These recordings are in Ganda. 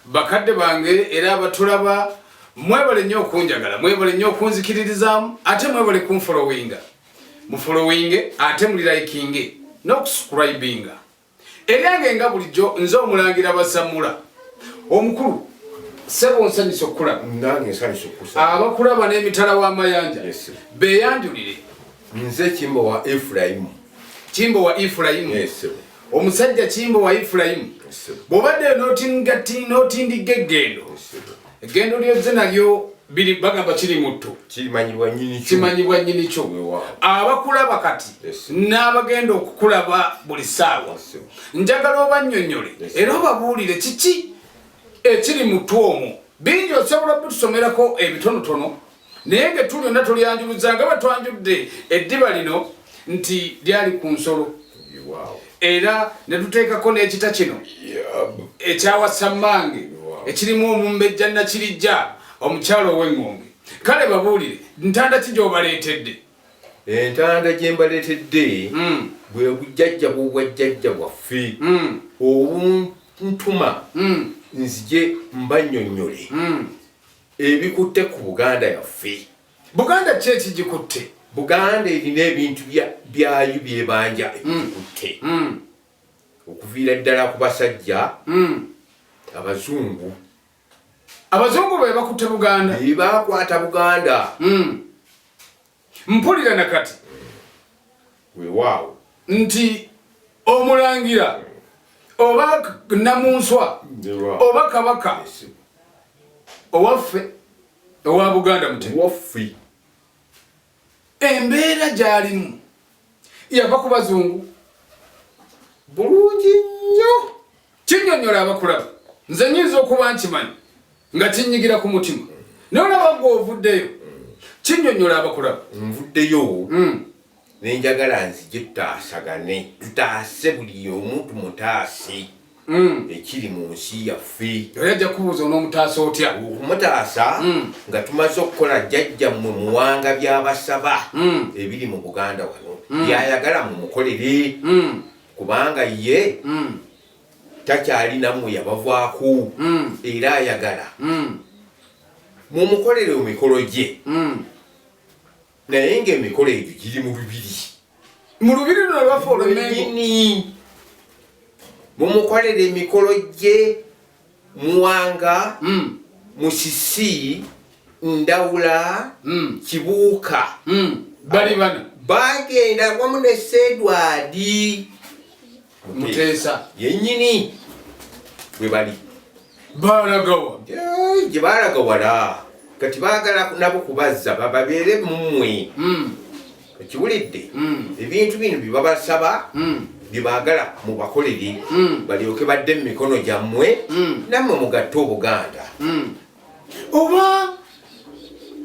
bakadde bange era abatulaba mwebale nnyo okunjagala mwebale nnyo okunzikiririzaamu ate mwebale kunfollowinga mufollowinge ate muli likinge n'okusubscribinga eryange nga bulijjo nze omulangira Basamula omukulu sebo nsanyusa okulaba nange nsanyusa okusaba abakulaba n'emitala w'amayanja beeyanjulire nze Kimbo wa Efulayimu Kimbo wa Efulayimu omusajja Kimbo wa Efulayimu bw'obadde n'otindiga eggendo lyozze nalyo biri bagamba kiri mutto kimanyibwa nnyini kyo abakulaba kati n'abagenda okukulaba buli ssaawa njagala obannyonnyole era obabuulire kiki ekiri mutto omwo bingi osobola bitusomerako ebitonotono naye nga tulyonna tulyanjuluza nga batwanjudde eddiba lino nti lyali ku nsolo era ne tuteekako n'ekita kino ekyawasammange ekirimu omumbejja nakirijja omukyalo ow'engombe kale babuulire ntanda ki gy'obaleetedde entanda gye mbaleetedde bwe bujjajja bw'obwajjajja bwaffe obuntuma nzije mbannyonnyole ebikutte ku Buganda yaffe Buganda ki ekigikutte Buganda erina ebintu byayo byebanja ebikutte okuviira ddala ku basajja abazungu be bakutte Buganda bakwata Buganda mpulira nakati weewaawo nti omulangira oba namunswa oba kabaka owaffe owa Buganda waffe embeera gy'alimu yava ku bazungu bulungi nnyo kinnyonnyola abakulaba nze nnyinza okuba nkimanyi nga kinyigira ku mutima n'olaba ng'ovuddeyo kinnyonnyola abakulaba nvuddeyo nenjagala nzije tutaasagane tutaase buli omu tumutaase ekiri mu nsi yaffe era ajja kubuuza onoomutaasa otya okumutaasa nga tumaze okukola jjajjammwe muwanga by'abasaba ebiri mu Buganda wano byayagala mumukolere kubanga ye takyali nammwe yabavaako era ayagala mumukolere emikolo gye naye ng'emikolo egyo giri mu lubiri luno lwaffe olw'Emengo mumukolere emikolo gye Muwanga Musisi Ndawula Kibuuka bali bano bagenda wamu ne Edward Muteesa yennyini bwe bali balagawa gye balagawala kati baagala nabo kubazza babeere mumwe ekiwulidde ebintu bino bye babasaba bye baagala mubakolere balyoke badde mu mikono gyammwe nammwe mugatte Obuganda oba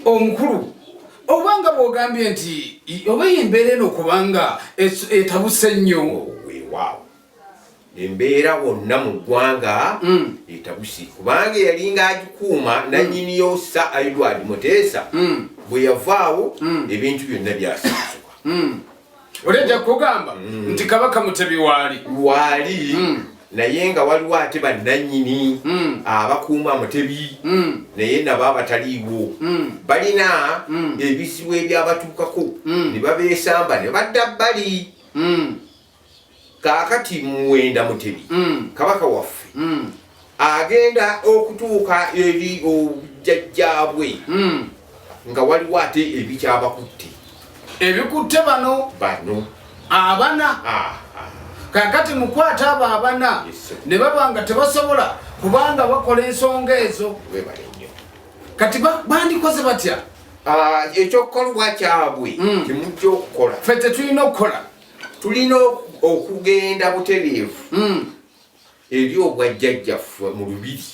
omukulu obanga bw'ogambye nti oba yembeera eno okubanga etabuse nnyo weewaawo embeera wonna mu ggwanga etabuse kubanga yalinga agikuuma nannyini yosa Edward Muteesa bwe yavaawo ebintu byonna byasasibwa olejja kugamba nti Kabaka Mutebi waali naye nga waliwo ate bannannyini abakuuma Mutebi naye nabo abataliiwo balina ebizibu ebyabatuukako ne babeesamba ne badda bbali kaakati Muwenda Mutebi kabaka waffe agenda okutuuka eri obujjajjaabwe nga waliwo ate ebikyabakutte ebikutte bano abana kakati mukwata abo abana ne babanga tebasobola kubanga bakola ensonga ezo kati bandikoze batya ekyokukolwa kyabwe temujja okukola ffe tetulina okukola tulina okugenda butereevu eri obwajjajjaffe mu lubiri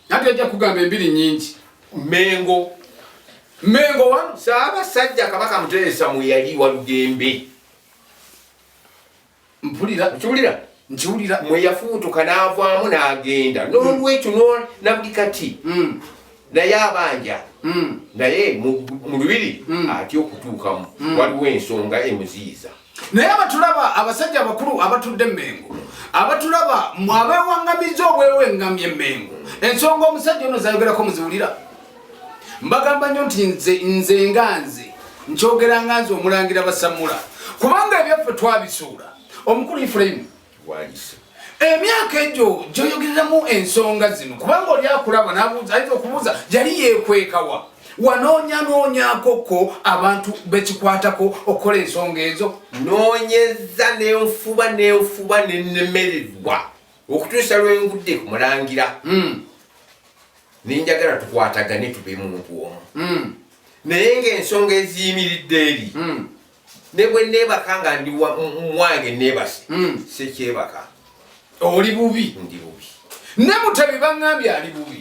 ate ojja kugamba embiri nnyingi Mengo wano Ssaabasajja Kabaka Muteesa mwe yali Walugembe nkiwulira mwe yafuutuka n'avaamu n'agenda n'olwekyo nabuli kati naye abanja naye mu lubiri atya okutuukamu waliwo ensonga emuziyiza naye abatulaba abasajja abakulu abatudde Emengo abatulaba mwabewangamiza obwewengamye Emengo ensonga omusajja ono zayogerako muziwulira mbagamba nnyo nti nze nganze nkyogera nganze omulangira basamula kubanga ebyaffe twabisuula omukulu Ifulayimu walise emyaka egyo gyoyogereramu ensonga zino kubanga oli akulaba n'abuuza ayinza okubuuza yali yeekwekawa wanoonyakooko abantu bekikwatako okukola ensonga ezo noonyeza nenfuba nenemererwa okutuusa lwengudde ku mulangira ninjagala tukwatagane tube muntu omu naye ng'ensonga eziyimiridde eri ne bwe neebaka nga ndi mwange neebase sekyebaka oli bubi ndi bubi ne Mutabi baŋŋambye ali bubi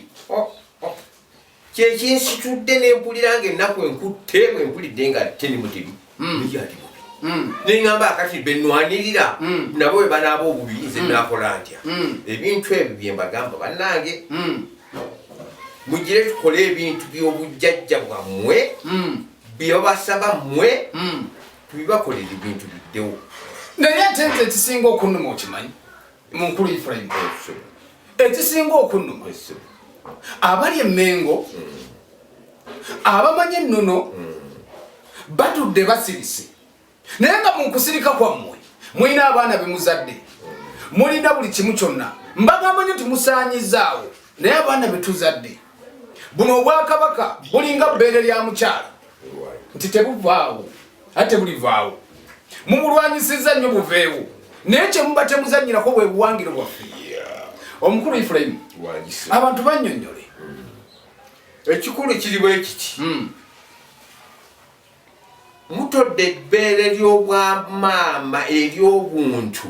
kyekinsitudde nempulira ng'ennaku enkutte bwe mpulidde nga teni Mutebi niyali bubi neŋŋamba akati benwanirira nabo bwe banaaba obubi nze naakola ntya ebintu ebyo bye mbagamba bannange mugire tukole ebintu by'obujjajja bwammwe bye babasaba mmwe tubibakolera ebintu biddewo naye ate nze ekisinga okunnuma okimanyi munkulu Ifulayimu ekisinga okunnuma abali Emengo abamanyi Ennonno batudde Basilise naye nga munkusirika kwammwe mulina abaana bemuzadde mulina buli kimu kyonna mbagamba nyo nti musaanyizaawo naye abaana betuzadde buno obwakabaka bulinga bbeere lya mukyala nti tebuvaawo ate bulivaawo mumulwanyisiza nnyo buveewo naye kyemuba temuzannyirako bwe buwangiro bwaffe omukulu Ifulayimu abantu bannyonnyole ekikulu kiri bwe kiti mutodde ebbeere ly'obwamaama ery'obuntu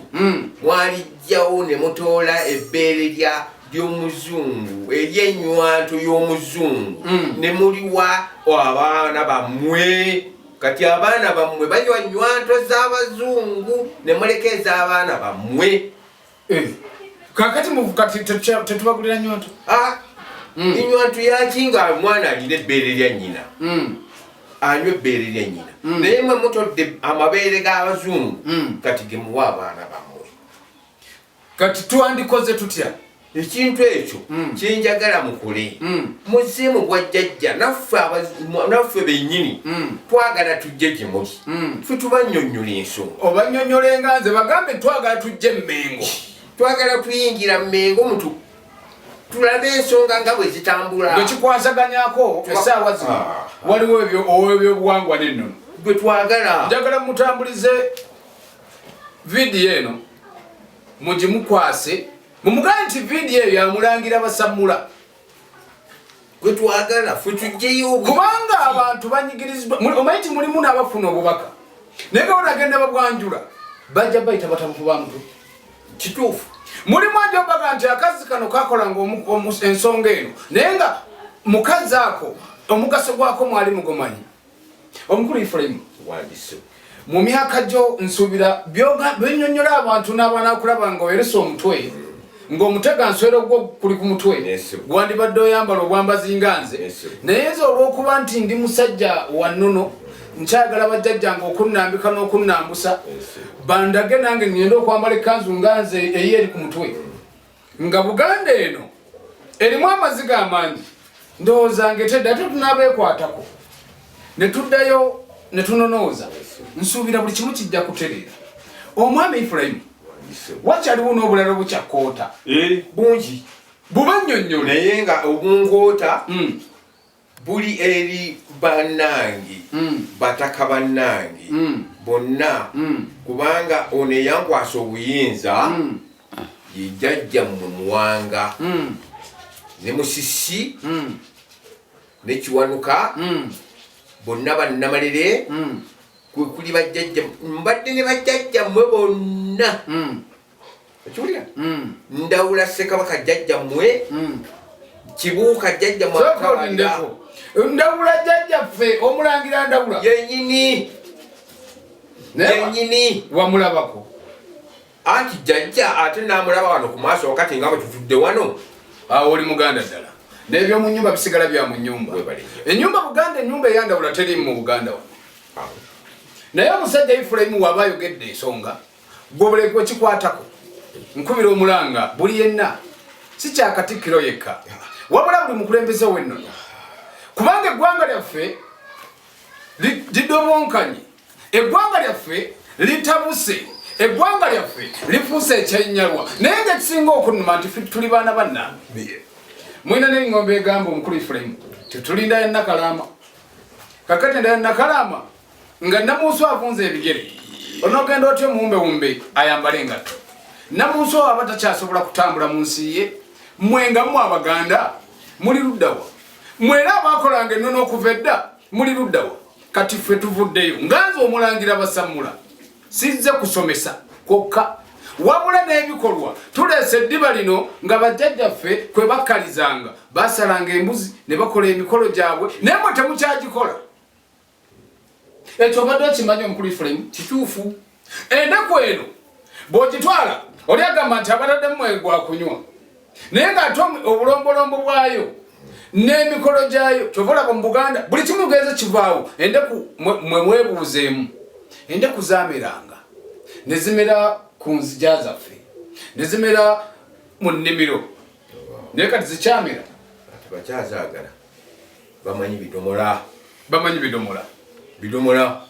mwalijjawo ne mutoola ebbeere ly'omuzungu ery'ennywanto y'omuzungu ne muliwa abaana bammwe kati abaana bammwe banywa nnywanto z'abazungu ne muleka ez'abaana bammwe kakati kati tetubagulira nnywanto ennywanto yaki nga omwana alina ebbeere lya nnyina anywa ebbeere lya nnyina naye mwe mutodde amabeere g'abazungu kati gemuwa abaana bammwe kati twandikoze tutya ekintu ekyo kyenjagala mukole muze mu bwajjajja naffe bennyini twagala tujje gye muli ffe tubannyonnyola ensonga obannyonnyolenga nze bagambe twagala tujje Emengo twagala tuyingira Emengo mutu tulabe ensonga nga bwe zitambula gwekikwasaganyako essaawa zino waliwo ebyobuwangwa n'Ennonno gwe twagala njagala mutambulize vidiyo eno mugimukwase mumugaye nti vidiyo eyo yamulangira basamula gwe twagala ffe tujjeyo kubanga abantu banyigirizibwa omanyi ti mulimu n'abafuna obubaka naye nga bonagenda babwanjula bajja bayita batabufu ba mutwe kituufu mulimu ajobaga nti akazi kano kakolanga ensonga eno naye nga mukazi ako omugaso gwako mwali mugomanyi omukulu Ifulayimu mu myaka gyo nsuubira byennyonnyola abantu n'abaana kulaba nga oyeresa omutwe ng'omutega nswero gwo kuli ku mutwe gwandibadde oyambala obwambazi nga nze naye nze olw'okuba nti ndi musajja wa Nnonno nkyagala bajjajjange okunnambika n'okunnambusa bandage nange ngenda okwambala ekkanzu nga nze eyi eri ku mutwe nga Buganda eno erimu amaziga amangi ndowooza ngetedde ate tunaabeekwatako ne tuddayo ne tunonooza nsuubira buli kimu kijja kutereera omwami Ifulayimu wakyaliwo n'obulala obukyakoota bungi bubannyonnyola naye nga obunkoota buli eri bannange bataka bannange bonna kubanga ono eyankwasa obuyinza ye jjajjammwe Muwanga ne Musisi ne Kiwanuka bonna bannamalire kwe kuli bajjajja mbadde ne bajjajjammwe bonna okiwulira Ndawula Ssekabaka jjajjammwe Kibuuka jjajjammwe Ndawula jjajjaffe omulangira Ndawula yennyini wamulabako anti jjajja ate namulaba wano ku maaso wakati nga bwe tutudde wano awo oli muganda ddala n'ebyomu nnyumba bisigala bya mu nnyumba ennyumba Buganda ennyumba eyandawula terimu mu Buganda wano naye omusajja Ifulayimu waba ayogedde ensonga gwobulekwe kikwatako nkubira omulanga buli yenna si kyakatikkiro yekka wabula buli mukulembeze w'Ennono kubanga eggwanga lyaffe lidobonkanyi eggwanga lyaffe litabuse eggwanga lyaffe lifuuse ekyennyalwa naye nga kisinga okunnuma nti ffe tuli baana bannange mwina n'engombe egamba omukulu Ifulayimu tetulinda Nakalama kakati nda Nakalama nga Namuso avunze ebigere onogenda otyo muwumbewumbe ayambale engatto Namuso aba takyasobola kutambula mu nsi ye mwenga mu Abaganda muli luddawa mwera abakolanga Ennono okuva edda muli luddawa kati ffe tuvuddeyo nganze omulangira basamula sizze kusomesa kokka wabula n'ebikolwa tuleese eddiba lino nga bajjajjaffe kwe bakkalizanga basalanga embuzi ne bakola emikolo gyabwe naye mwe temukyagikola ekyo obadde okimanyi omukulu Ifulayimu kituufu ennaku eno bw'ogitwala oli agamba nti abataddemu gwa kunywa naye ng'ate obulombolombo bwayo n'emikolo gyayo kyova olaba mu Buganda buli kimu genze kivaawo endeku mwe mwebuuzeemu endeku zaameranga ne zimera ku nzija zaffe ne zimera mu nnimiro naye kati zikyamera bakyazaagala bamanyi bidomola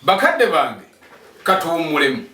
bakadde bange katuwummulemu